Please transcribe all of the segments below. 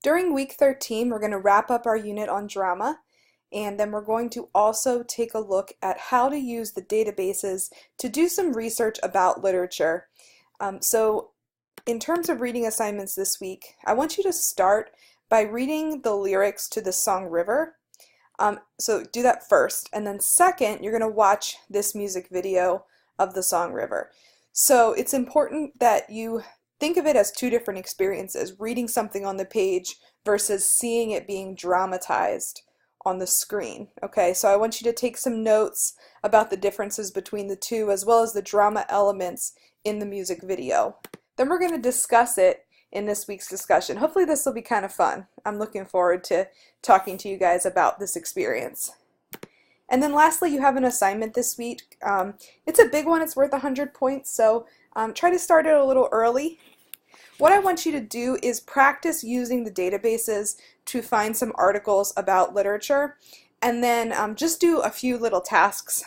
During week 13, we're going to wrap up our unit on drama, and then we're going to also take a look at how to use the databases to do some research about literature. So in terms of reading assignments this week, I want you to start by reading the lyrics to the song River. So do that first, and then second, you're going to watch this music video of the song River. So it's important that you think of it as two different experiences, reading something on the page versus seeing it being dramatized on the screen. Okay, so I want you to take some notes about the differences between the two as well as the drama elements in the music video. Then we're going to discuss it in this week's discussion. Hopefully this will be kind of fun. I'm looking forward to talking to you guys about this experience. And then lastly, you have an assignment this week. It's a big one. It's worth 100 points, so try to start it a little early. What I want you to do is practice using the databases to find some articles about literature, and then just do a few little tasks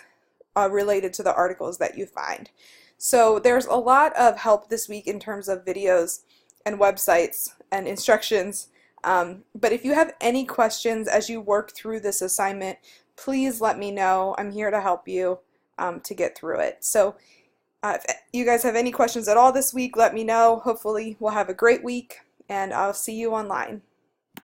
related to the articles that you find. So there's a lot of help this week in terms of videos and websites and instructions, but if you have any questions as you work through this assignment, please let me know. I'm here to help you to get through it. So if you guys have any questions at all this week, let me know. Hopefully we'll have a great week, and I'll see you online.